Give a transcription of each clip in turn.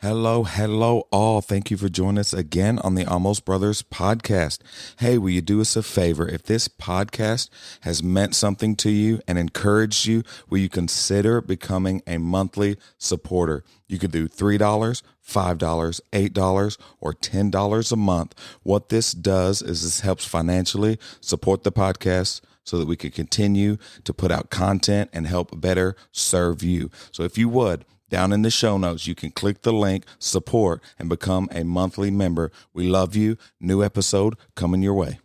Hello, hello, all. Thank you for joining us again on the Almost Brothers podcast. Hey, will you do us a favor? If this podcast has meant something to you and encouraged you, will you consider becoming a monthly supporter? You could do $3, $5, $8, or $10 a month. What this does is this helps financially support the podcast so that we can continue to put out content and help better serve you. So if you would, down in the show notes, you can click the link, support, and become a monthly member. We love you. New episode coming your way.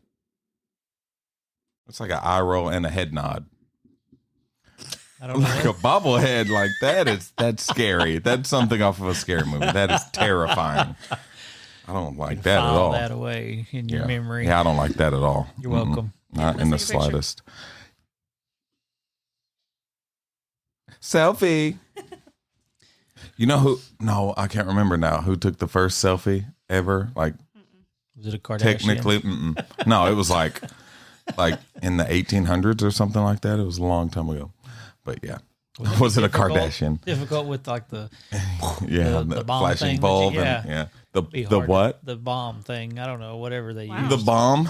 It's like an eye roll and a head nod. I don't know. Like a bobblehead like that's scary. That's something off of a scary movie. That is terrifying. I don't like that at all. File that away in your memory. Yeah, I don't like that at all. You're welcome. Not in the slightest. Selfie. You know who? No, I can't remember now. Who took the first selfie ever? Like, Was it a Kardashian? technically, no. It was like in the 1800s or something like that. It was a long time ago. But yeah, was it a Kardashian? Difficult with like the the bomb flashing thing bulb that and be the hard. what? The bomb thing. I don't know. Whatever they used. The bomb.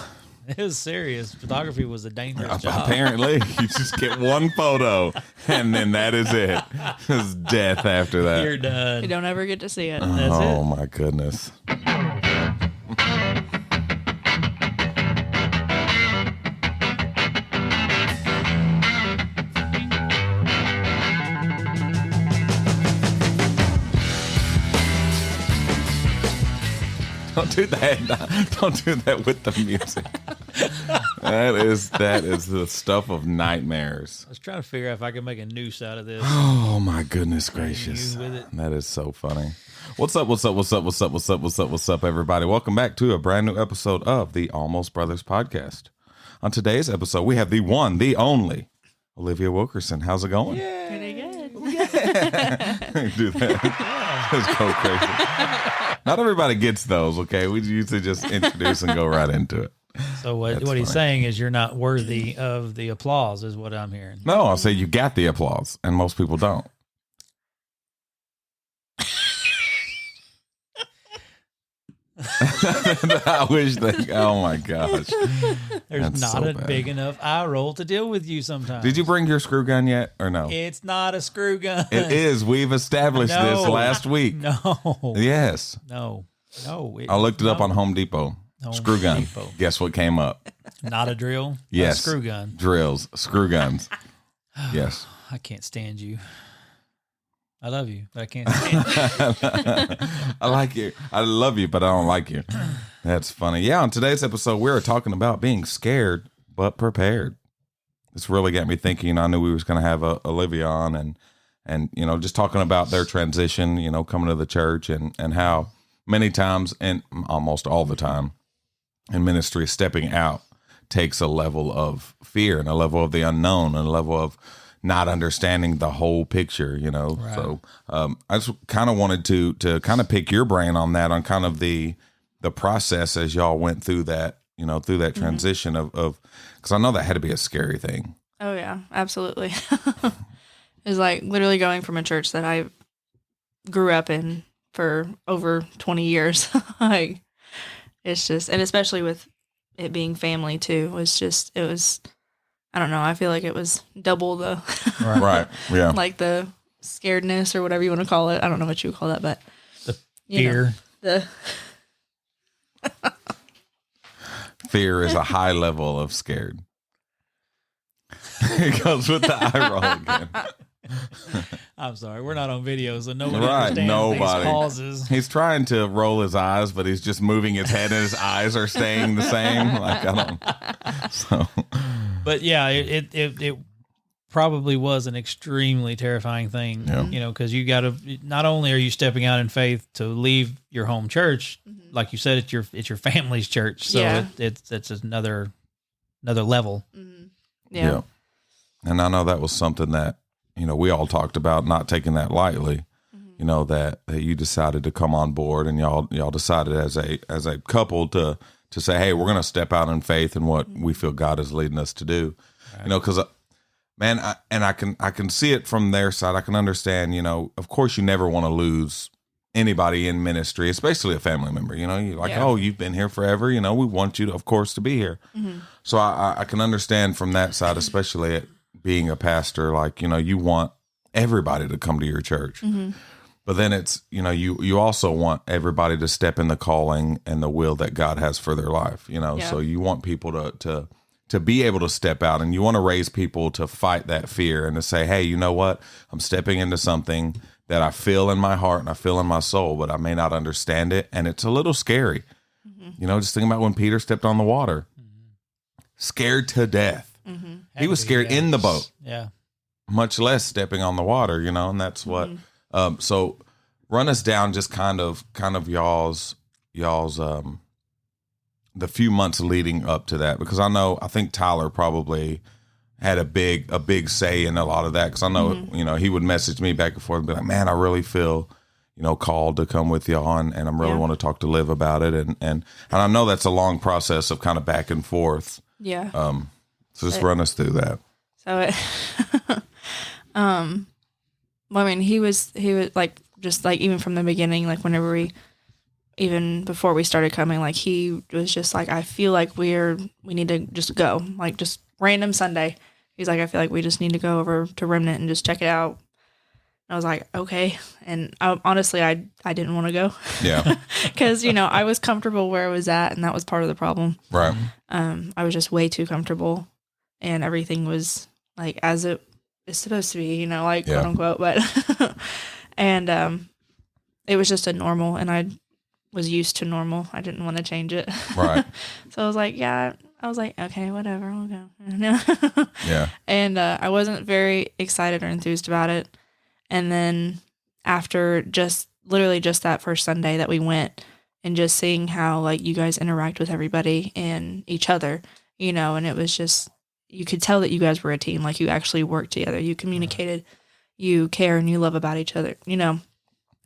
It was serious. Photography was a dangerous job. Apparently, you just get one photo, and then that is it. It's death after that. You're done. You don't ever get to see it. That's Oh it. my goodness. Don't do that. Don't do that with the music. That is the stuff of nightmares. I was trying to figure out if I could make a noose out of this. Oh my goodness gracious. You with it? That is so funny. What's up, everybody? Welcome back to a brand new episode of the Almost Brothers podcast. On today's episode, we have the one, the only, Olivia Wilkerson. How's it going? Pretty good. Do that. Let's go crazy. Not everybody gets those, okay? We usually just introduce and go right into it. So what That's he's funny. saying is you're not worthy of the applause is what I'm hearing. No, I'll say you got the applause, and most people don't. I wish they. Oh my gosh! There's That's not so a bad. big enough eye roll to deal with you sometimes. Did you bring your screw gun yet, or no? It's not a screw gun. It is. We've established this No. last week. No. Yes, No. I looked it up on Home Depot. Home Screw gun. Depot. Guess what came up? Not a drill. Yes. A screw gun. Drills, screw guns. Yes. I can't stand you. I love you, but I can't stand you. I like you. I love you, but I don't like you. That's funny. Yeah, on today's episode, we were talking about being scared but prepared. This really got me thinking. I knew we was going to have Olivia on and you know, just talking about their transition, you know, coming to the church and how many times and almost all the time in ministry, stepping out takes a level of fear and a level of the unknown and a level of not understanding the whole picture, you know. Right. So I just kind of wanted to kind of pick your brain on that, on kind of the process as y'all went through that, you know, through that transition of because I know that had to be a scary thing. Oh yeah, absolutely. It's like literally going from a church that I grew up in for over 20 years. Like it's just, and especially with it being family too, it was, I don't know. I feel like it was double the, Right. Yeah. like the scaredness or whatever you want to call it. I don't know what you would call that, but The you know, fear. Fear is a high level of scared. It goes with the eye roll again. I'm sorry, we're not on video, so nobody Right, understands nobody. these pauses. He's trying to roll his eyes, but he's just moving his head and his eyes are staying the same. Like, I don't. So, But yeah, it probably was an extremely terrifying thing, Yeah. you know, because you got to, not only are you stepping out in faith to leave your home church, like you said, it's your family's church, so Yeah. it's another level. yeah. And I know that was something that, you know, we all talked about, not taking that lightly. You know, that you decided to come on board, and y'all decided as a couple to say, hey, we're going to step out in faith in what we feel God is leading us to do. Right. You know, because man, I can see it from their side. I can understand. You know, of course, you never want to lose anybody in ministry, especially a family member. You know, you're like, Yeah. oh, you've been here forever. You know, we want you to, of course, to be here. So I can understand from that side, especially at being a pastor, like, you know, you want everybody to come to your church. But then it's, you know, you also want everybody to step in the calling and the will that God has for their life, you know. Yeah. So you want people to be able to step out, and you want to raise people to fight that fear and to say, hey, you know what? I'm stepping into something that I feel in my heart and I feel in my soul, but I may not understand it. And it's a little scary. You know, just think about when Peter stepped on the water, scared to death. He was scared in the boat. Yeah. Much less stepping on the water, you know, and that's what. So, run us down just kind of y'all's the few months leading up to that, because I think Tyler probably had a big say in a lot of that, because I know you know, he would message me back and forth and be like, man, I really feel, you know, called to come with y'all, and I really want to talk to Liv about it, and I know that's a long process of kind of back and forth. Yeah. So just run us through that. So it, well, I mean, he was like, just like, even from the beginning, like whenever even before we started coming, like he was just like, I feel like we need to just go, like just random Sunday. He's like, I feel like we just need to go over to Remnant and just check it out. And I was like, okay. And honestly, I didn't want to go. Yeah. Because, you know, I was comfortable where I was at, and that was part of the problem. Right. I was just way too comfortable, and everything was like as it is supposed to be, you know, like quote unquote. But and it was just a normal, and I was used to normal. I didn't want to change it. Right. So I was like, okay, whatever, I'll go. Yeah. And I wasn't very excited or enthused about it. And then after literally just that first Sunday that we went, and just seeing how like you guys interact with everybody and each other, you know, and it was just, you could tell that you guys were a team. Like you actually worked together, you communicated, you care, and you love about each other, you know.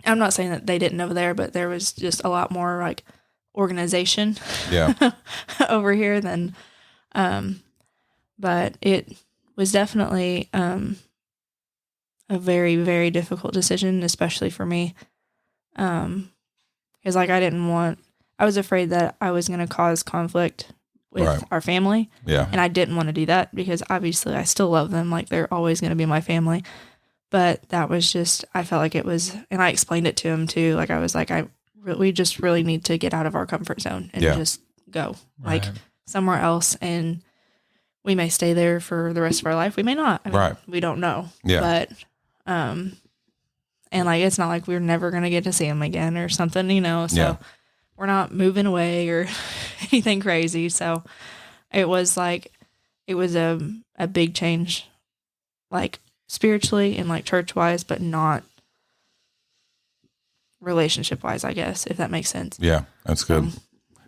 I'm not saying that they didn't over there, but there was just a lot more like organization over here than, but it was definitely a very, very difficult decision, especially for me. Because like I was afraid that I was going to cause conflict with our family. Yeah. And I didn't want to do that, because obviously I still love them. Like they're always going to be my family. But that was just, I felt like it was, and I explained it to him too. Like I was like, we just really need to get out of our comfort zone and just go like somewhere else. And we may stay there for the rest of our life. We may not. I mean, we don't know. Yeah. But, and like, it's not like we're never going to get to see him again or something, you know? So we're not moving away or anything crazy. So it was like, it was a big change, like spiritually and like church wise, but not relationship wise, I guess, if that makes sense. Yeah, that's good.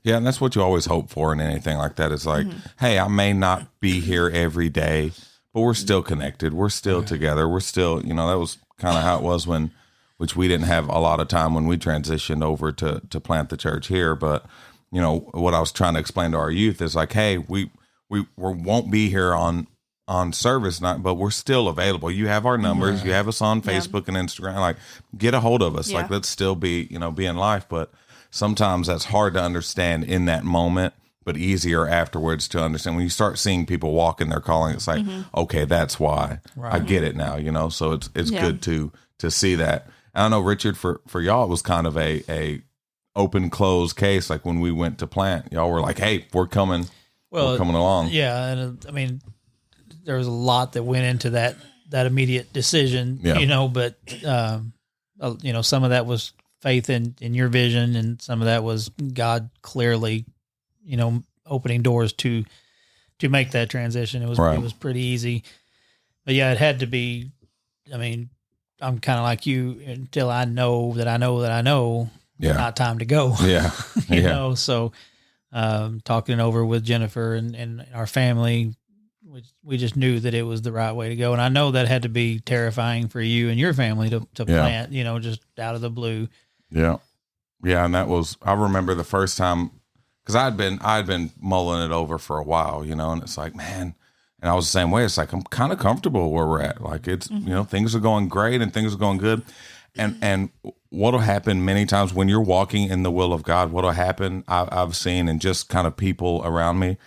Yeah, and that's what you always hope for in anything like that. It's like, hey, I may not be here every day, but we're still connected. We're still together. We're still, you know, that was kind of how it was which we didn't have a lot of time when we transitioned over to plant the church here. But, you know, what I was trying to explain to our youth is like, hey, we won't be here on service night, but we're still available. You have our numbers. You have us on Facebook and Instagram. Like, get a hold of us. Like, let's still be in life. But sometimes that's hard to understand in that moment, but easier afterwards to understand. When you start seeing people walk in their calling, it's like, okay, that's why. I get it now, you know? So it's good to see that. I know, Richard, for y'all, it was kind of a open close case. Like when we went to plant, y'all were like, hey, we're coming. Well, we're coming along. Yeah. And I mean, there was a lot that went into that immediate decision, you know, but, you know, some of that was faith in your vision, and some of that was God clearly, you know, opening doors to make that transition. It was pretty easy, but yeah, it had to be. I mean, I'm kind of like you until I know that I know that I know. Yeah. Not time to go. Yeah. you know, so talking it over with Jennifer and our family, we just knew that it was the right way to go. And I know that had to be terrifying for you and your family to plant, you know, just out of the blue. Yeah. Yeah. And that was, I remember the first time, because I'd been mulling it over for a while, you know, and it's like, man, and I was the same way. It's like, I'm kind of comfortable where we're at. Like it's, you know, things are going great and things are going good. And what'll happen many times when you're walking in the will of God, what'll happen, I've seen, and just kind of people around me,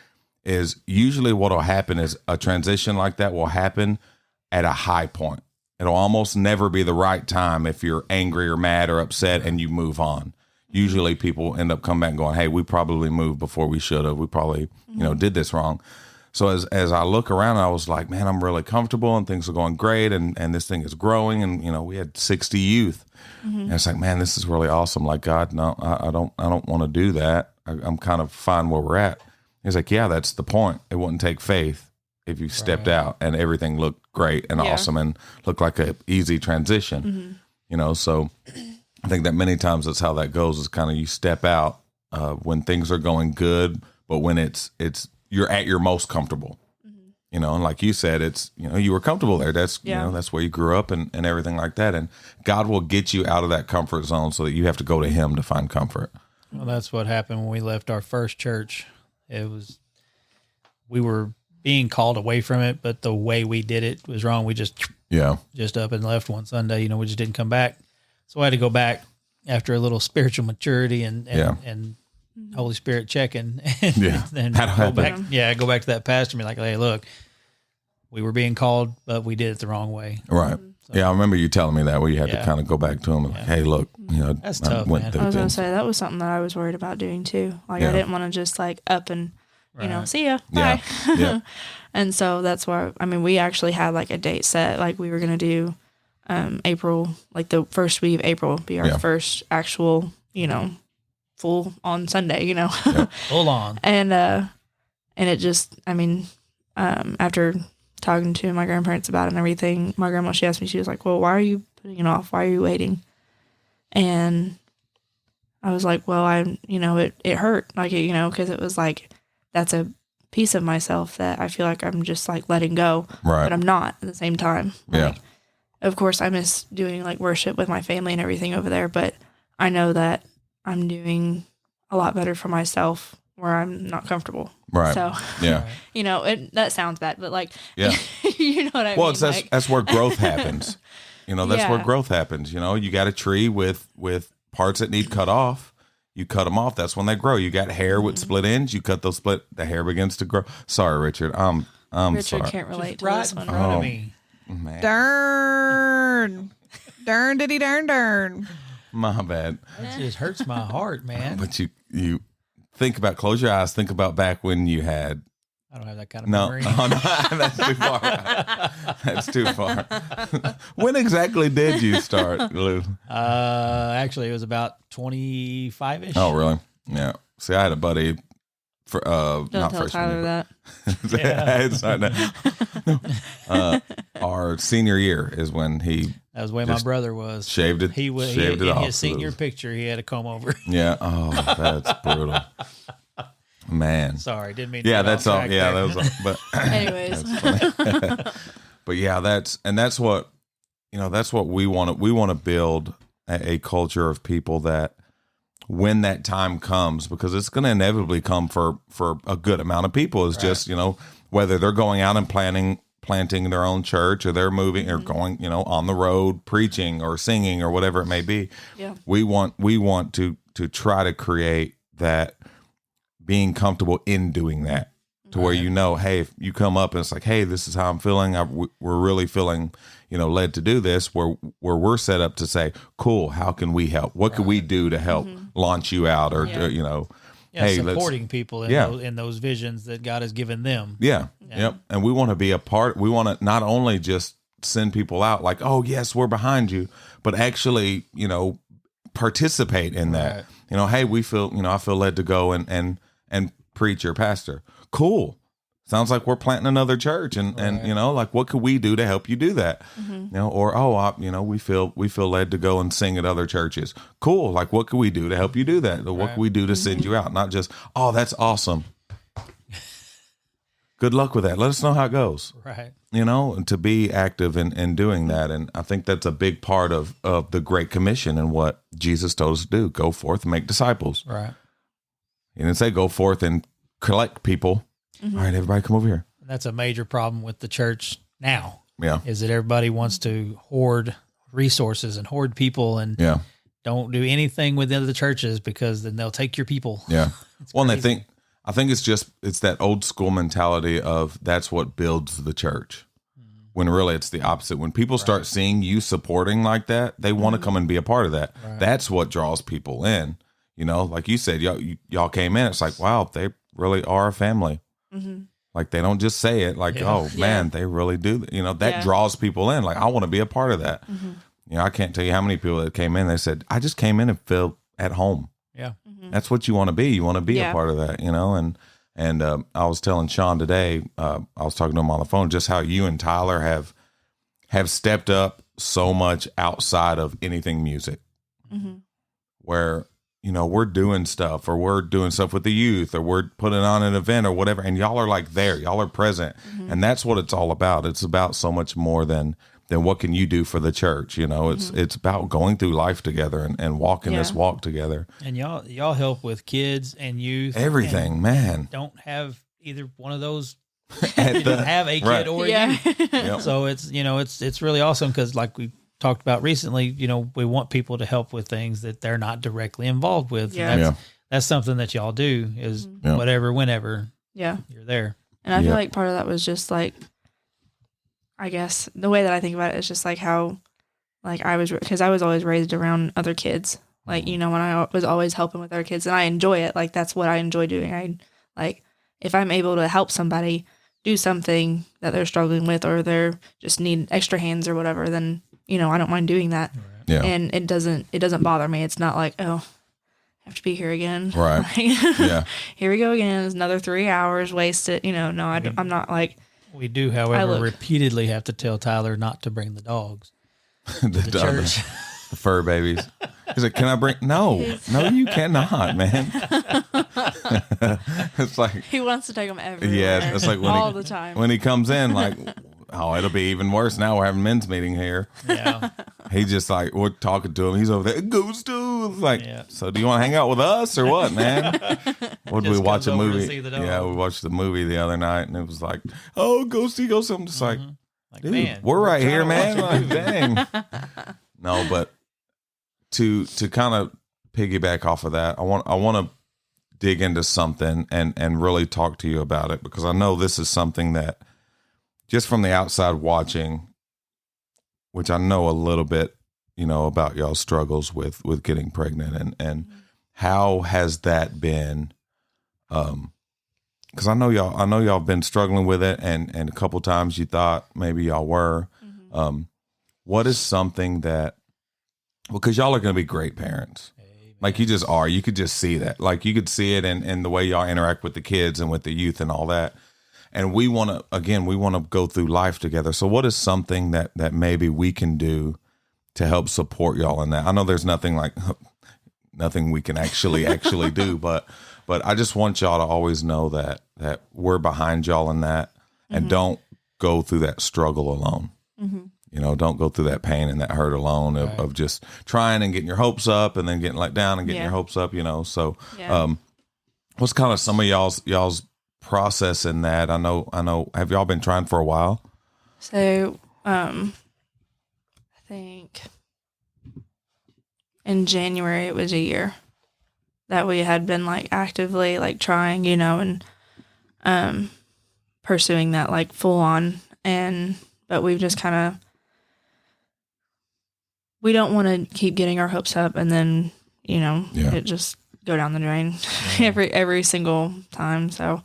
is usually what'll happen is a transition like that will happen at a high point. It'll almost never be the right time if you're angry or mad or upset and you move on. Usually people end up coming back and going, hey, we probably moved before we should have. We probably, did this wrong. So as I look around, I was like, man, I'm really comfortable and things are going great. And this thing is growing. And, we had 60 youth. And it's like, man, this is really awesome. Like, God, no, I don't want to do that. I'm kind of fine where we're at. He's like, yeah, that's the point. It wouldn't take faith if you stepped out and everything looked great and awesome and looked like a easy transition, so I think that many times that's how that goes, is kind of you step out when things are going good, but when it's you're at your most comfortable, and like you said, it's, you were comfortable there. That's, that's where you grew up and everything like that. And God will get you out of that comfort zone so that you have to go to him to find comfort. Well, that's what happened when we left our first church. We were being called away from it, but the way we did it was wrong. We just up and left one Sunday, we just didn't come back. So I had to go back after a little spiritual maturity and Holy Spirit checking and go back. Yeah. Go back to that pastor and be like, hey, look, we were being called, but we did it the wrong way. Right. So, yeah. I remember you telling me that, where you had to kind of go back to him and like, hey, look, that's tough, man. I was going to say, that was something that I was worried about doing too. Like I didn't want to just like up and, see ya. Bye. Yeah. And so that's why, we actually had like a date set. Like we were going to do April, like the first week of April be our first actual, full on Sunday, full on. And it just, after talking to my grandparents about it and everything, my grandma, she asked me, she was like, well, why are you putting it off? Why are you waiting? And I was like, well, it hurt, like, cause it was like, that's a piece of myself that I feel like I'm just like letting go, but I'm not at the same time. Like, of course I miss doing like worship with my family and everything over there, but I know that I'm doing a lot better for myself where I'm not comfortable. Right. So, that sounds bad, but like, you know what I mean? Well, that's where growth happens. That's where growth happens. You got a tree with parts that need cut off. You cut them off. That's when they grow. You got hair with split ends. You cut those the hair begins to grow. Sorry, Richard. I'm Richard sorry. Can't relate Just to right this in one. front of me. Man. Darn diddy darn. My bad. It just hurts my heart, man. But you think about, close your eyes, think about back when you had. I don't have that kind of memory. No, that's too far. That's too far. When exactly did you start, Lou? Actually, it was about 25-ish. Oh, really? Yeah. See, I had a buddy for Don't not tell freshman Tyler year, that. our senior year is when he. That was the way my brother was. Shaved it. He was shaved it in off. his senior picture. He had a comb over. Yeah. Oh, that's brutal. Man. Sorry, didn't mean to. Yeah, that's all. Yeah, there. that was. But Anyways. that's funny. But yeah, that's what that's what we want to. We want to build a culture of people that, when that time comes, because it's going to inevitably come for a good amount of people, is just whether they're going out and planting their own church, or they're moving or going on the road preaching or singing or whatever it may be. Yeah. We want to try to create that being comfortable in doing that, to where hey, if you come up and it's like, hey, this is how I'm feeling, we're really feeling led to do this, where we're set up to say, cool, how can we help? What could we do to help launch you out, or hey, supporting people in those visions that God has given them. Yeah. Yep. And we want to be a part. We want to not only just send people out like, oh yes, we're behind you, but actually, participate in that. Hey, we feel, I feel led to go and preach or pastor. Cool. Sounds like we're planting another church, and like, what could we do to help you do that? Or we feel led to go and sing at other churches. Cool. Like, what could we do to help you do that? What could we do to send you out? Not just, oh, that's awesome. Good luck with that. Let us know how it goes. Right. And to be active in doing that. And I think that's a big part of the Great Commission and what Jesus told us to do. Go forth and make disciples. Right. He didn't say go forth and collect people. All right, everybody come over here. And that's a major problem with the church now. Yeah. Is that everybody wants to hoard resources and hoard people and don't do anything with the other churches because then they'll take your people. Yeah. Well, and I think it's that old school mentality of that's what builds the church. When really it's the opposite. When people start seeing you supporting like that, they want to come and be a part of that. Right. That's what draws people in. You know, like you said, y'all came in. It's like, wow, they really are a family. Mm-hmm. Like they don't just say it. Like, oh man, they really do. You know, that draws people in. Like I want to be a part of that. Mm-hmm. You know, I can't tell you how many people that came in. They said, I just came in and feel at home. Yeah, that's what you want to be. You want to be a part of that. You know, and I was telling Sean today, I was talking to him on the phone, just how you and Tyler have stepped up so much outside of anything music, where, you know, we're doing stuff or we're doing stuff with the youth or we're putting on an event or whatever. And y'all are like there, y'all are present. And that's what it's all about. It's about so much more than what can you do for the church. You know, it's about going through life together and walking this walk together. And y'all help with kids and youth. Everything, man. Don't have either one of those. You don't have a kid or a youth. Yep. So it's, you know, it's really awesome because like we talked about recently, you know, we want people to help with things that they're not directly involved with. Yeah. That's something that y'all do is whatever, whenever you're there. And I feel like part of that was just like, I guess the way that I think about it is just like how, like because I was always raised around other kids. Like, you know, when I was always helping with other kids and I enjoy it. Like, that's what I enjoy doing. I like, if I'm able to help somebody do something that they're struggling with, or they're just need extra hands or whatever, then, you know, I don't mind doing that. Right. Yeah. And it doesn't bother me. It's not like, oh, I have to be here again. Right. Like, here we go again. It's another 3 hours wasted. You know, no, I'm not like, we do, however, repeatedly have to tell Tyler not to bring the dogs to the church. The fur babies. He's like, can I bring? No, you cannot, man. It's like he wants to take them everywhere. Yeah, it's like all the time. When he comes in, like, oh, it'll be even worse now. We're having men's meeting here. Yeah. He just like, we're talking to him. He's over there. Goes to like. Yeah. So do you want to hang out with us or what, man? What did we watch a movie? Yeah, we watched the movie the other night, and it was like, oh, go see. I'm just like, dude, man, we're right here, man. Like, dang. No, but to kind of piggyback off of that, I want to dig into something and really talk to you about it, because I know this is something that just from the outside watching, which I know a little bit, you know, about y'all's struggles with getting pregnant and how has that been? Because I know y'all been struggling with it, and a couple times you thought maybe y'all were. What is something that, because y'all are going to be great parents. Amen. Like you just are. You could just see that. Like you could see it in the way y'all interact with the kids and with the youth and all that. And we want to go through life together. So what is something that maybe we can do to help support y'all in that? I know there's nothing we can actually do, but I just want y'all to always know that we're behind y'all in that, and don't go through that struggle alone. You know, don't go through that pain and that hurt alone of just trying and getting your hopes up and then getting let down and getting your hopes up, you know. So what's kind of some of y'all's process in that? I know, have y'all been trying for a while? So I think in January it was a year that we had been like actively like trying, you know, and pursuing that like full on, but we've just kind of, we don't want to keep getting our hopes up and then, you know, it just go down the drain every single time. So,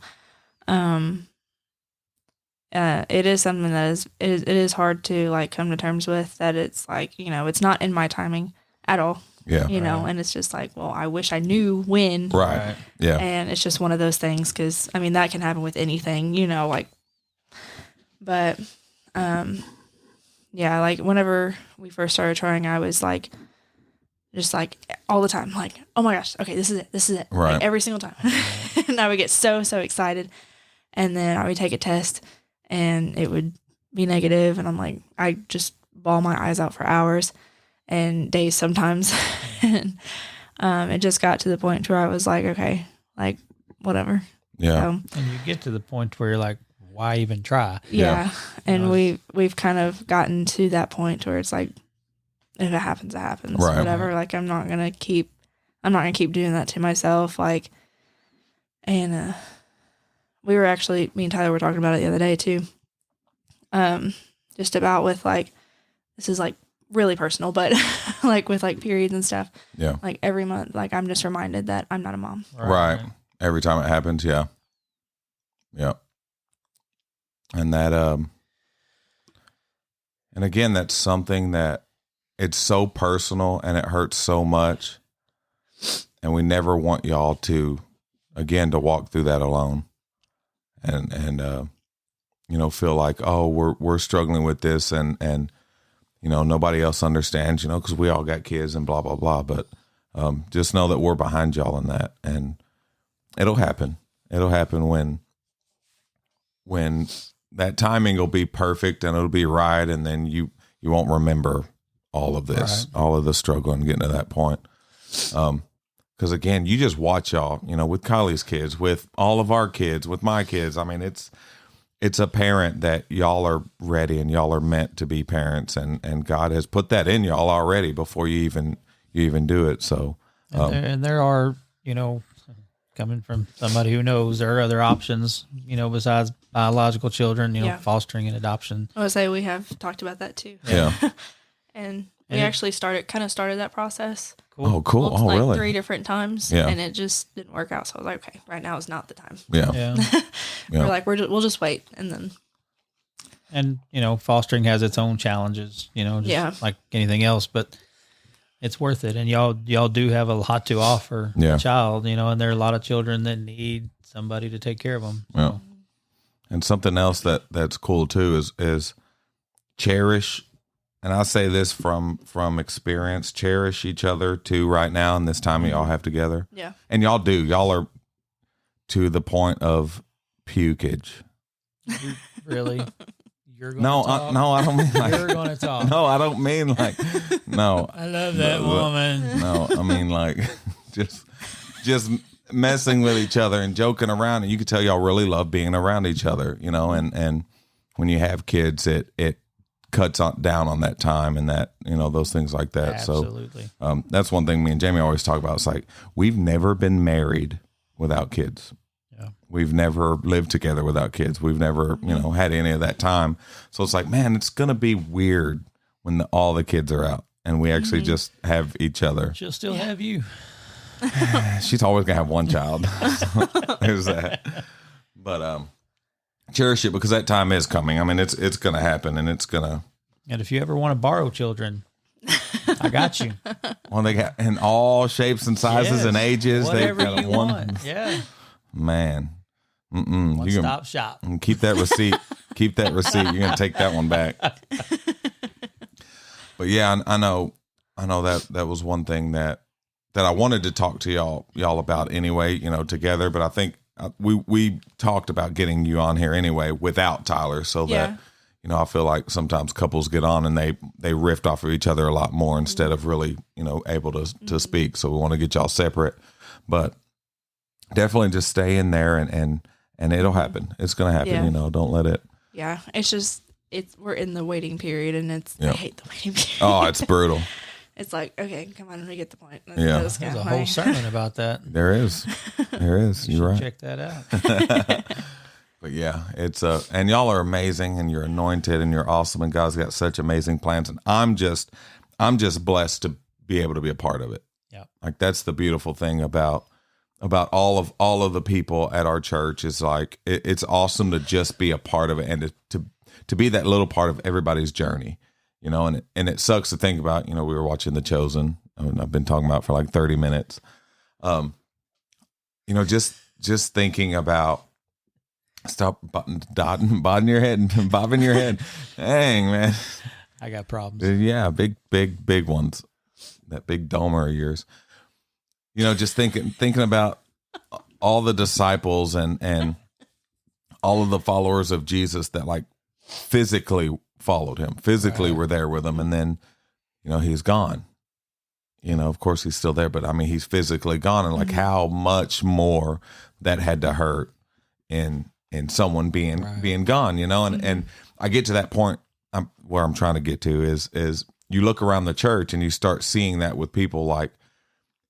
it is something that it is hard to like come to terms with, that it's like, you know, it's not in my timing at all. Yeah. You know, and it's just like, well, I wish I knew when. Right. Yeah. And it's just one of those things, because I mean, that can happen with anything, you know, like, but, yeah, like whenever we first started trying, I was like, just like all the time, like, oh my gosh, okay, this is it. Right. Like, every single time. And I would get so excited. And then I would take a test and it would be negative. And I'm like, I just bawl my eyes out for hours and days sometimes. And it just got to the point where I was like, okay, like whatever. Yeah. So, and you get to the point where you're like, why even try? Yeah. And we've kind of gotten to that point where it's like, if it happens, it happens. Right. Whatever. Like, I'm not gonna keep doing that to myself. Like, and we were actually, me and Tyler were talking about it the other day too. Just about with like, this is like really personal, but like with like periods and stuff. Yeah. Like every month, like I'm just reminded that I'm not a mom. Right. Every time it happens. Yeah. Yeah. And that, and again, that's something that it's so personal and it hurts so much. And we never want y'all to, again, to walk through that alone and you know, feel like, oh, we're struggling with this and, you know, nobody else understands, you know, cause we all got kids and blah, blah, blah. But, just know that we're behind y'all in that, and it'll happen. It'll happen when that timing will be perfect and it'll be right. And then you won't remember all of this, all of the struggle and getting to that point. Cause again, you just watch y'all, you know, with Kylie's kids, with all of our kids, with my kids. I mean, it's apparent that y'all are ready and y'all are meant to be parents, and God has put that in y'all already before you even do it. So, and there are, you know, coming from somebody who knows, there are other options, you know, besides biological children, you know, fostering and adoption. I would say we have talked about that too. Yeah. And we actually started that process. Cool. Oh, cool. Oh, like really? 3 different times. Yeah. And it just didn't work out. So I was like, okay, right now is not the time. Yeah. We're like, we'll just wait. And, you know, fostering has its own challenges, you know, just like anything else, but it's worth it. And y'all do have a lot to offer a child, you know, and there are a lot of children that need somebody to take care of them. So. Yeah. And something else that's cool too is cherish. And I say this from experience, cherish each other too right now in this time y'all have together. Yeah. And y'all do. Y'all are to the point of pukage. Really? You're going no, to talk? No, I don't mean like. You're going to talk. No, I don't mean like. No. I love that woman. No, I mean like just messing with each other and joking around, and you can tell y'all really love being around each other, you know. And when you have kids, it cuts down on that time and that, you know, those things like that. Absolutely. So that's one thing me and Jamie always talk about. It's like, we've never been married without kids. Yeah. We've never lived together without kids. We've never, you know, had any of that time. So it's like, man, it's going to be weird when all the kids are out and we actually just have each other. She'll still have you. She's always going to have one child. So there's that. But, cherish it, because that time is coming. I mean, it's going to happen, and it's going to. And if you ever want to borrow children, I got you. Well, they got in all shapes and sizes and ages. Whatever They've got you one. want. Yeah. Man. One stop shop. Keep that receipt. Keep that receipt. You're going to take that one back. But yeah, I know that was one thing that I wanted to talk to y'all about anyway, you know, together. But I think we talked about getting you on here anyway without Tyler, so that, you know, I feel like sometimes couples get on and they riff off of each other a lot more instead of really, you know, able to speak. So we want to get y'all separate, but definitely just stay in there and it'll happen. It's going to happen. You know, don't let it. Yeah. It's just, we're in the waiting period, and I hate the waiting period. Oh, it's brutal. It's like, okay, come on, we get the point. There's a whole sermon about that. There is. You're right. Check that out. But yeah, it's and y'all are amazing, and you're anointed, and you're awesome, and God's got such amazing plans, and I'm just blessed to be able to be a part of it. Yeah, like that's the beautiful thing about all of the people at our church is like it's awesome to just be a part of it and to be that little part of everybody's journey. You know, and it sucks to think about, you know, we were watching The Chosen. I mean, I've been talking about it for like 30 minutes. You know, just thinking about, stop bobbing your head and bobbing your head. Dang, man. I got problems. Yeah, big ones. That big domer of yours. You know, just thinking about all the disciples and all of the followers of Jesus that like physically followed him, physically were there with him, and then, you know, he's gone. You know, of course he's still there, but I mean, he's physically gone, and like how much more that had to hurt in someone being gone, you know, and I get to that point where I'm trying to get to is you look around the church and you start seeing that with people like,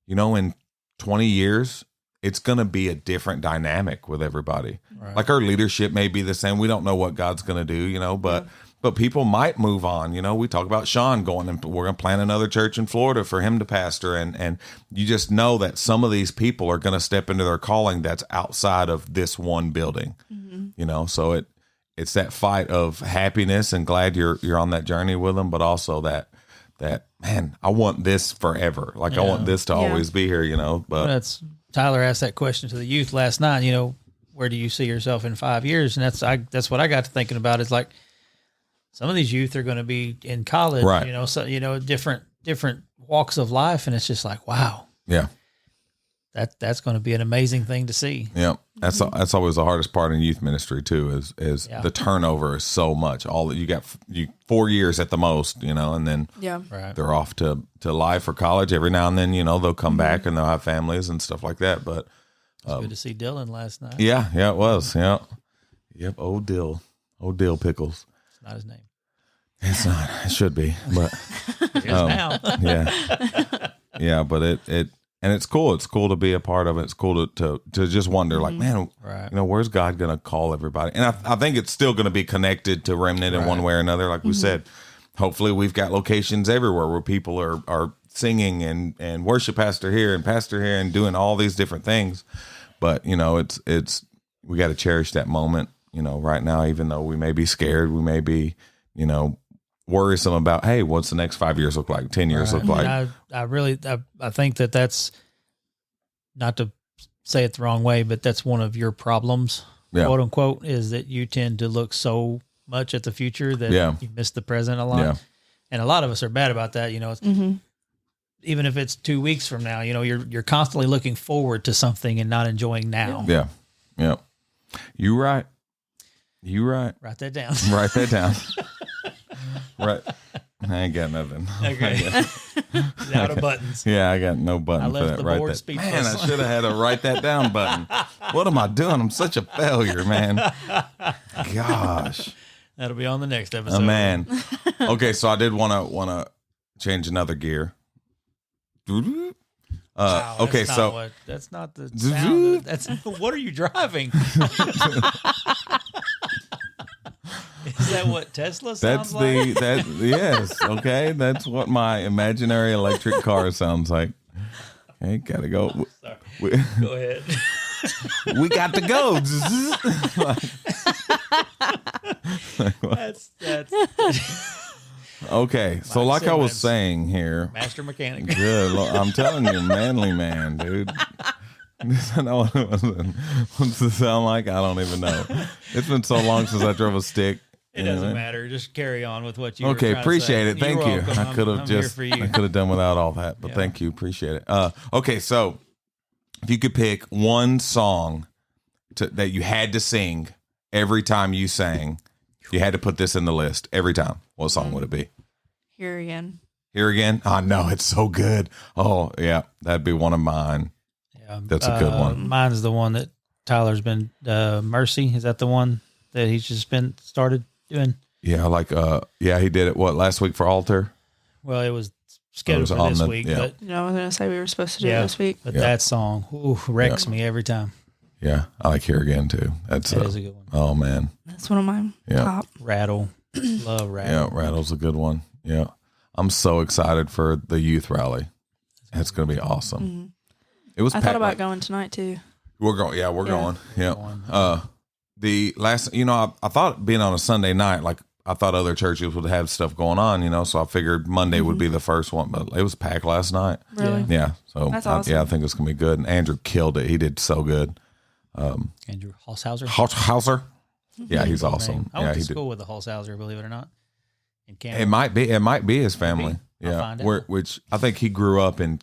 in 20 years, it's going to be a different dynamic with everybody. Right. Like our leadership may be the same. We don't know what God's going to do, but people might move on. We talk about Sean going and we're going to plant another church in Florida for him to pastor. And you just know that some of these people are going to step into their calling that's outside of this one building, so it's that fight of happiness and glad you're on that journey with them, but also that man, I want this forever. Like I want this to always be here, but that's Tyler asked that question to the youth last night, where do you see yourself in 5 years? And that's what I got to thinking about is like, some of these youth are going to be in college, right. So, different walks of life. And it's just like, wow. Yeah. That's going to be an amazing thing to see. Yeah. That's always the hardest part in youth ministry too, is the turnover is so much. All that you got 4 years at the most, and then they're off to life or college every now and then, they'll come back and they'll have families and stuff like that. But it's good to see Dylan last night. Yeah, it was. Yeah. Yep. Old Dill Pickles. It's not his name. It's not. It should be, but it is now. Yeah, but it and it's cool. It's cool to be a part of it. It's cool to just wonder, like, man, where's God going to call everybody? And I think it's still going to be connected to Remnant in one way or another. Like we said, hopefully we've got locations everywhere where people are singing and worship pastor here and doing all these different things. But it's we got to cherish that moment. Right now, even though we may be scared, we may be, worrisome about, hey, what's the next 5 years look like, 10 years look like? I think that's, not to say it the wrong way, but that's one of your problems, quote unquote, is that you tend to look so much at the future that you miss the present a lot. Yeah. And a lot of us are bad about that. It's, even if it's 2 weeks from now, you're constantly looking forward to something and not enjoying now. Yeah. Yeah. You right. Write that down. Write that down. Right. I ain't got nothing. Okay. Out of buttons. Yeah, I got no button for that. Right there. Man, I should have had a write that down button. What am I doing? I'm such a failure, man. Gosh. That'll be on the next episode. Oh, man. Okay, so I did want to change another gear. Wow, okay, that's not the sound. That's what are you driving? Is that what Tesla sounds like? Yes. Okay, that's what my imaginary electric car sounds like. Okay, gotta go. Go ahead. We got to go. That's okay. So, like I was saying here, master mechanic. Good. I'm telling you, manly man, dude. I know what's it sound like? I don't even know. It's been so long since I drove a stick. It doesn't matter. Just carry on with what you. Okay, appreciate it. Thank you. Welcome. I could have done without all that, but thank you. Appreciate it. Okay, so if you could pick one song that you had to sing every time you sang, you had to put this in the list every time. What song would it be? Here Again. Here Again? Oh, no, it's so good. Oh, yeah, that'd be one of mine. Yeah, that's a good one. Mine's the one that Tyler's been, Mercy. Is that the one that he's just been started doing? Yeah, he did it, last week for Altar? Well, it was scheduled for this week. Yeah. But, I was going to say we were supposed to do it this week. But that song wrecks me every time. Yeah, I like Here Again, too. That is a good one. Oh, man. That's one of mine. Top. Rattle. Love Rattle. Yeah, Rattle's a good one. Yeah. I'm so excited for the youth rally. It's going to be awesome. Mm-hmm. It was. I thought about going tonight, too. We're going. Yeah, we're going. Yeah. The last, I thought being on a Sunday night, like I thought other churches would have stuff going on, so I figured Monday would be the first one, but it was packed last night. Really? Yeah. So that's awesome. I think it's going to be good. And Andrew killed it. He did so good. Andrew Holshauser. Holshauser? Yeah, he's awesome. I went to school with the Holshauser, believe it or not. In Campbell. It might be his family. Yeah. Which I think he grew up in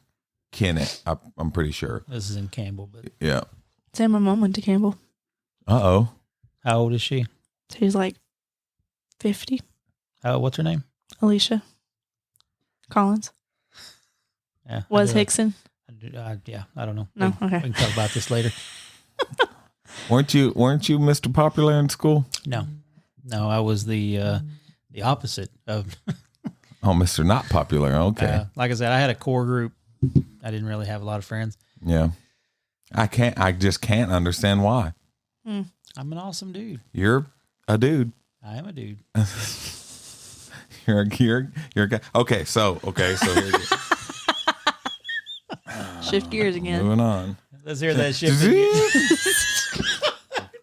Kennett. I'm pretty sure. This is in Campbell, but yeah. Same, my mom went to Campbell. Uh-oh. How old is she? She's like 50. What's her name? Alicia Collins. Yeah. Hickson. Yeah, I don't know. No, okay. We can talk about this later. Weren't you Mr. Popular in school? No, I was the opposite of. Oh, Mr. Not Popular. Okay. Like I said, I had a core group. I didn't really have a lot of friends. Yeah. I just can't understand why. I'm an awesome dude. You're a dude. I am a dude. You're a guy. Okay, so here you go. Shift gears again. Moving on. Let's hear that shit.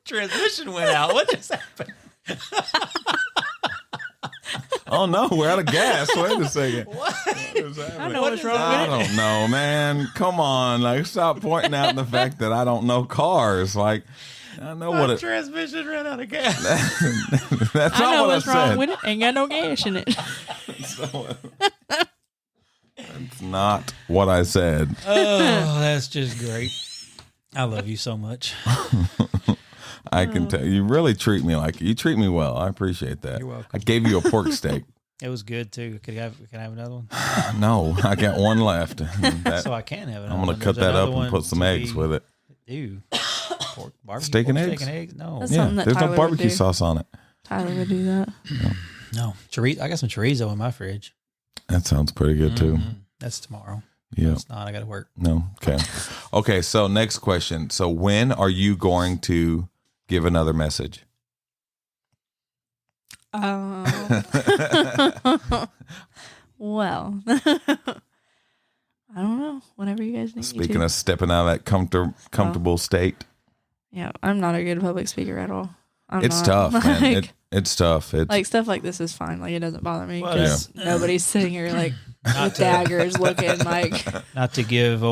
Transmission went out. What just happened? Oh no, we're out of gas. Wait a second. What? What I don't know what's wrong I with it. don't know, man. Come on, like stop pointing out the fact that I don't know cars. Like I know My what it. transmission ran out of gas. That's I know not what what's I said. wrong with it. Ain't got no gas in it. That's not what I said. Oh, that's just great. I love you so much. I can tell you really treat me like you treat me well. I appreciate that. You're welcome. I gave you a pork steak. It was good too. Can I have another one? No, I got one left. So I can have it. I'm going to cut that up and put some eggs with it. Ew. Barbecue, Steak and eggs? Steak and eggs? No. That's Yeah, something that there's Tyler no would barbecue do. sauce on it. Tyler would do that. No. I got some chorizo in my fridge. That sounds pretty good too. That's tomorrow. Yeah. It's not. I got to work. No. Okay. Okay. So next question. So when are you going to give another message? Well, I don't know. Whenever you guys need me Speaking to. of stepping out of that comfortable state, Yeah, I'm not a good public speaker at all. it's tough, man. It's tough. It's like stuff like this is fine. Like it doesn't bother me Well, because nobody's sitting here like with daggers looking like. Not to give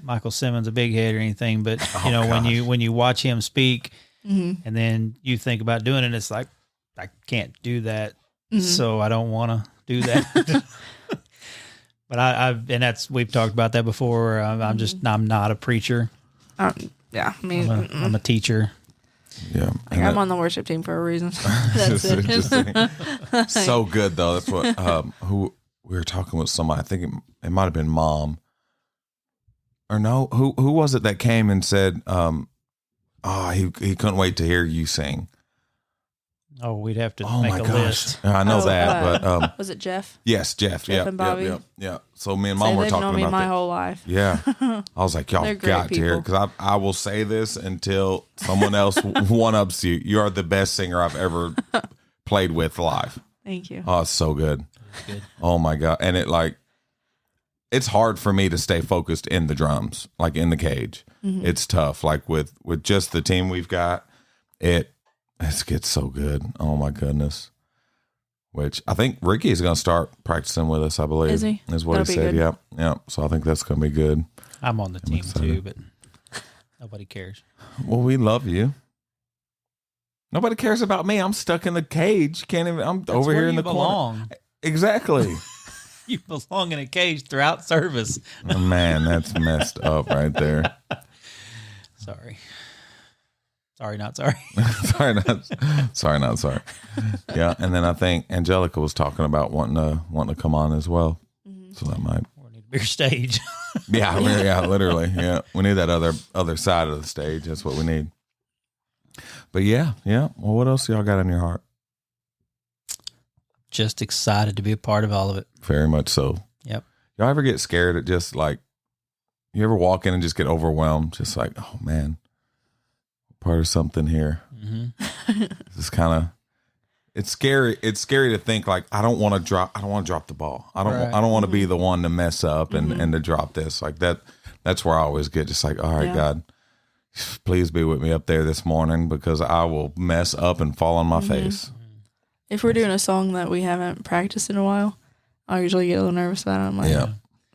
Michael Simmons a big head or anything, but you know when you watch him speak, and then you think about doing it, it's like I can't do that, so I don't want to do that. But and we've talked about that before. I'm not a preacher. Yeah, I mean, I'm a teacher. yeah. like, I'm on the worship team for a reason. That's it. So good though. That's what who we were talking with somebody. I think it might have been Mom. Or no, who was it that came and said, he couldn't wait to hear you sing. Oh, we'd have to Oh make my a gosh. list. I know that, but was it Jeff? yes, Jeff. Jeff and Bobby? Yeah. So me and Mom So were they've talking known me about my that. whole life. Yeah. I was like, y'all They're great got to hear it, people. because I will say this until someone else one-ups you. You are the best singer I've ever played with live. Thank you. Oh, it's so good. Good. Oh my God. And it's hard for me to stay focused in the drums, like in the cage. It's tough. Like with just the team we've got, it gets so good. Oh my goodness. Which I think Ricky is going to start practicing with us, I believe. Is he? Is what That'll he be said. good. Yeah. Yeah. So I think that's going to be good. I'm on the team excited. too, but nobody cares. Well, we love you. Nobody cares about me. I'm stuck in the cage. Can't even. I'm That's over where here in you the corner. belong. Exactly. You belong in a cage throughout service. Oh, man, that's messed up right there. Sorry, not sorry. sorry, not sorry. Yeah, and then I think Angelica was talking about wanting to come on as well. So that might. We need a bigger stage. Yeah, literally. Yeah, we need that other side of the stage. That's what we need. But yeah. Well, what else y'all got in your heart? Just excited to be a part of all of it. Very much so. Yep. Y'all ever get scared at just like, you ever walk in and just get overwhelmed? Just like, oh man, part of something here. This is kind of, it's scary. It's scary to think like, I don't want to drop the ball. I don't want to be the one to mess up and to drop this like that. That's where I always get just like, all right, God, please be with me up there this morning, because I will mess up and fall on my face. If we're doing a song that we haven't practiced in a while, I usually get a little nervous about it. I'm like, Yeah.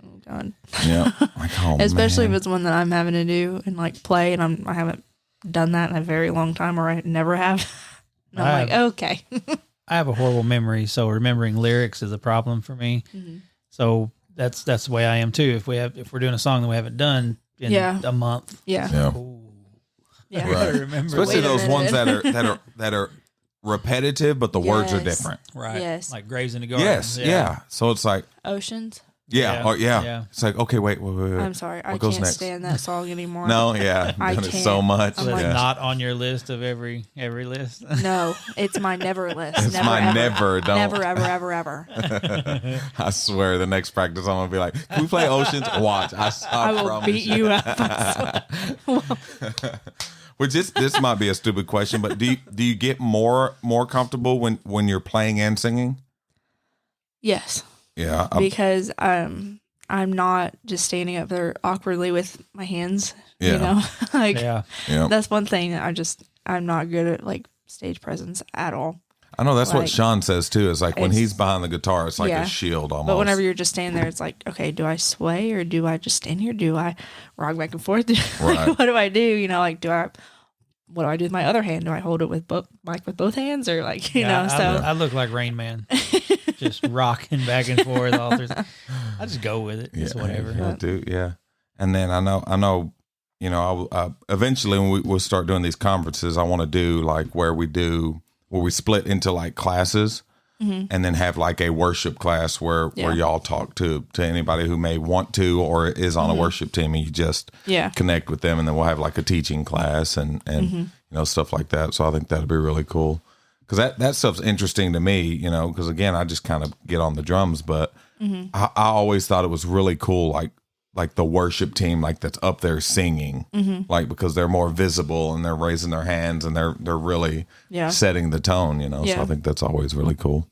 oh God. Yeah. Like, oh, Especially man. if it's one that I'm having to do and like play, and I haven't done that in a very long time, or I never have. And I'm like, okay. I have a horrible memory, so remembering lyrics is a problem for me. So that's the way I am too. If we're doing a song that we haven't done in a month, Yeah. Yeah. Right. remember. Especially Wait a those ones minute. that are repetitive, but the words are Yes. different. Right. Yes. Like Graves in the Garden. Yes. Yeah. So it's like, Oceans. Yeah. Or, yeah. It's like, okay, wait. I'm sorry. I can't stand that song anymore. No, yeah. I can't. It's so much. So it's not on your list of every list? No, it's my never list. It's my never. Don't. Never, ever. I swear the next practice I'm going to be like, can we play Oceans? Watch. I will promise beat you up. Which this might be a stupid question, but do you get more comfortable when you're playing and singing? Yes. Yeah. Because I'm not just standing up there awkwardly with my hands. Yeah. You know? Like yeah. That's one thing I'm not good at, like, stage presence at all. I know that's what Sean says too. Is like when he's behind the guitar, it's like a shield almost. But whenever you're just standing there, it's like, okay, do I sway or do I just stand here? Do I rock back and forth? Like, what do I do? You know, like, what do I do with my other hand? Do I hold it with both hands, or like, you know? So I look like Rain Man, just rocking back and forth. I just go with it. It's whatever. Yeah, dude. Yeah. And then I know. You know, eventually when we'll start doing these conferences, I want to do like where we split into like classes, and then have like a worship class where y'all talk to anybody who may want to or is on a worship team, and you just connect with them, and then we'll have like a teaching class and you know, stuff like that. So I think that'd be really cool, because that stuff's interesting to me, you know, because again, I just kind of get on the drums, but I always thought it was really cool, like the worship team, like that's up there singing, like, because they're more visible and they're raising their hands and they're really setting the tone, you know. So I think that's always really cool.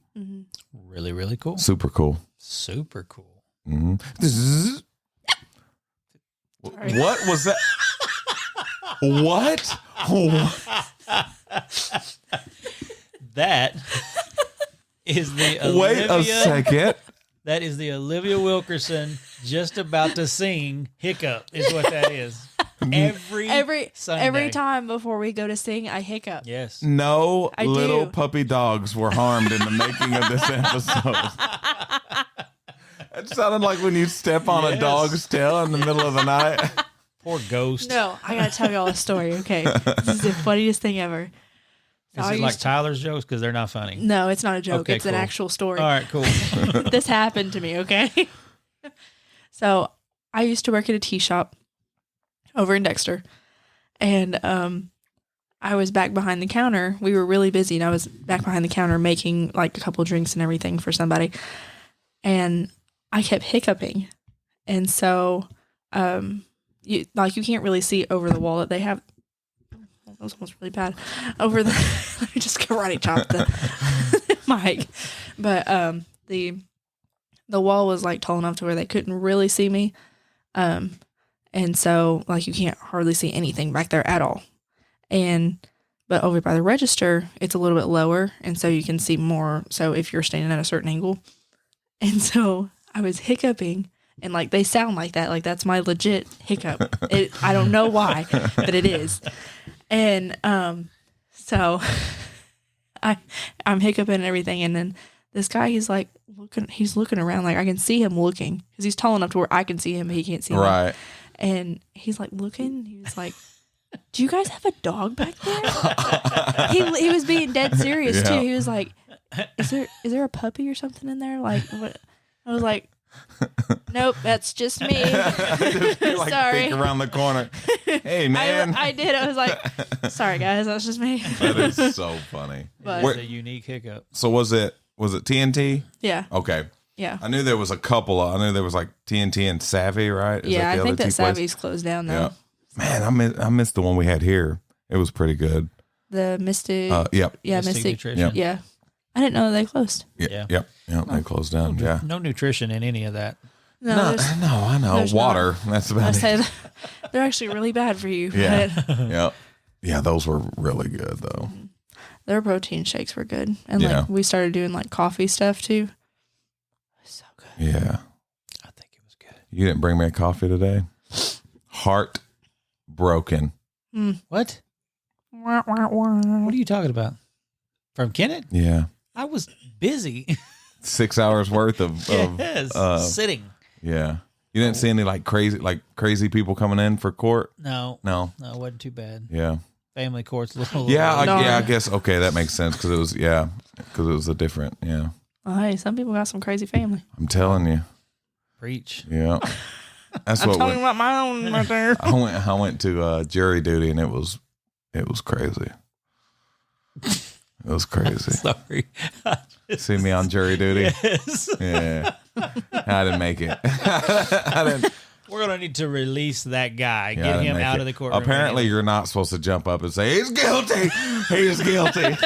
Really, really cool. Super cool. Super cool. What was that? What? That is the Olivia. Wait a second. That is the Olivia Wilkerson just about to sing hiccup is what that is. Every Sunday. Every time before we go to sing, I hiccup. Yes. No little puppy dogs were harmed in the making of this episode. It sounded like when you step on a dog's tail in the middle of the night. Poor ghost. No, I gotta tell y'all a story, okay? This is the funniest thing ever. Is it like Tyler's jokes? Because they're not funny. No, it's not a joke. Okay, it's an actual story. All right, cool. This happened to me, okay? So I used to work at a tea shop over in Dexter. And I was back behind the counter. We were really busy, and I was back behind the counter making like a couple drinks and everything for somebody. And I kept hiccuping. And so you can't really see over the wall that they have. That was almost really bad. Over the, let me just karate chop the mic. But the wall was like tall enough to where they couldn't really see me. And so like you can't hardly see anything back there at all. But over by the register, it's a little bit lower, and so you can see more. So if you're standing at a certain angle. And so I was hiccuping, and like they sound like that. Like that's my legit hiccup. I don't know why, but it is. And so I'm hiccuping and everything, and then this guy, he's looking around, like I can see him looking, because he's tall enough to where I can see him, but he can't see me. Right. And he's like looking. He was like, "Do you guys have a dog back there?" he was being dead serious too. He was like, "Is there a puppy or something in there?" Like what? I was like, "Nope, that's just me." Like sorry. Peek around the corner. Hey man, I did. I was like, "Sorry guys, that's just me." That is so funny. But it's a unique hiccup. So was it TNT? Yeah. Okay. Yeah. I knew there was a couple. I knew there was like TNT and Savvy, right? Yeah, I think that Savvy's closed down though. Yeah. Man, I missed the one we had here. It was pretty good. The Mystic. Yep. Yeah, Mystic Nutrition. Yeah. I didn't know they closed. Yeah. Yep. They closed down. Yeah. No nutrition in any of that. No, I know. Water. Not. That's about it. Said, they're actually really bad for you. Yeah. But Yep. Yeah, those were really good though. their protein shakes were good. And like we started doing like coffee stuff too. It was so good. Yeah. I think it was good. You didn't bring me a coffee today? Heart broken. What? What are you talking about? From Kennett? Yeah. I was busy. 6 hours worth of sitting. Yeah. You didn't see any like crazy people coming in for court? No, it wasn't too bad. Yeah. Family court's a little. I guess. Okay, that makes sense because it was a different. Yeah. Well, hey, some people got some crazy family. I'm telling you. Preach. Yeah. That's I'm what talking about my own right there. I went to jury duty, and it was crazy. It was crazy. Sorry. See me on jury duty? Yes. Yeah. I didn't make it. I didn't. We're going to need to release that guy. Yeah, Get him out of the courtroom. Apparently, you're not supposed to jump up and say, he's guilty. He's guilty.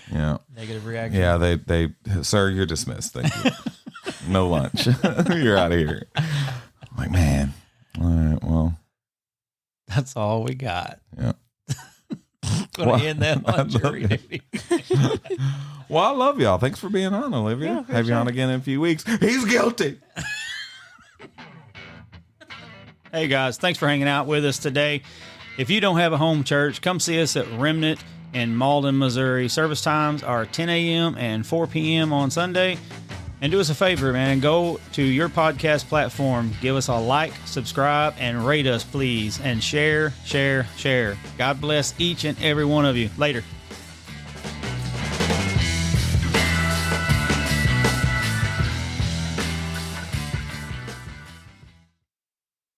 Yeah. Negative reaction. Yeah, they sir, you're dismissed. Thank you. No lunch. You're out of here. I'm like, man. All right, well. That's all we got. Yeah. Going to end that on jury duty. Well, I love y'all. Thanks for being on, Olivia. Yeah, Have you on again in a few weeks. He's guilty. Hey, guys. Thanks for hanging out with us today. If you don't have a home church, come see us at Remnant in Malden, Missouri. Service times are 10 a.m. and 4 p.m. on Sunday. And do us a favor, man. Go to your podcast platform. Give us a like, subscribe, and rate us, please. And share. God bless each and every one of you. Later.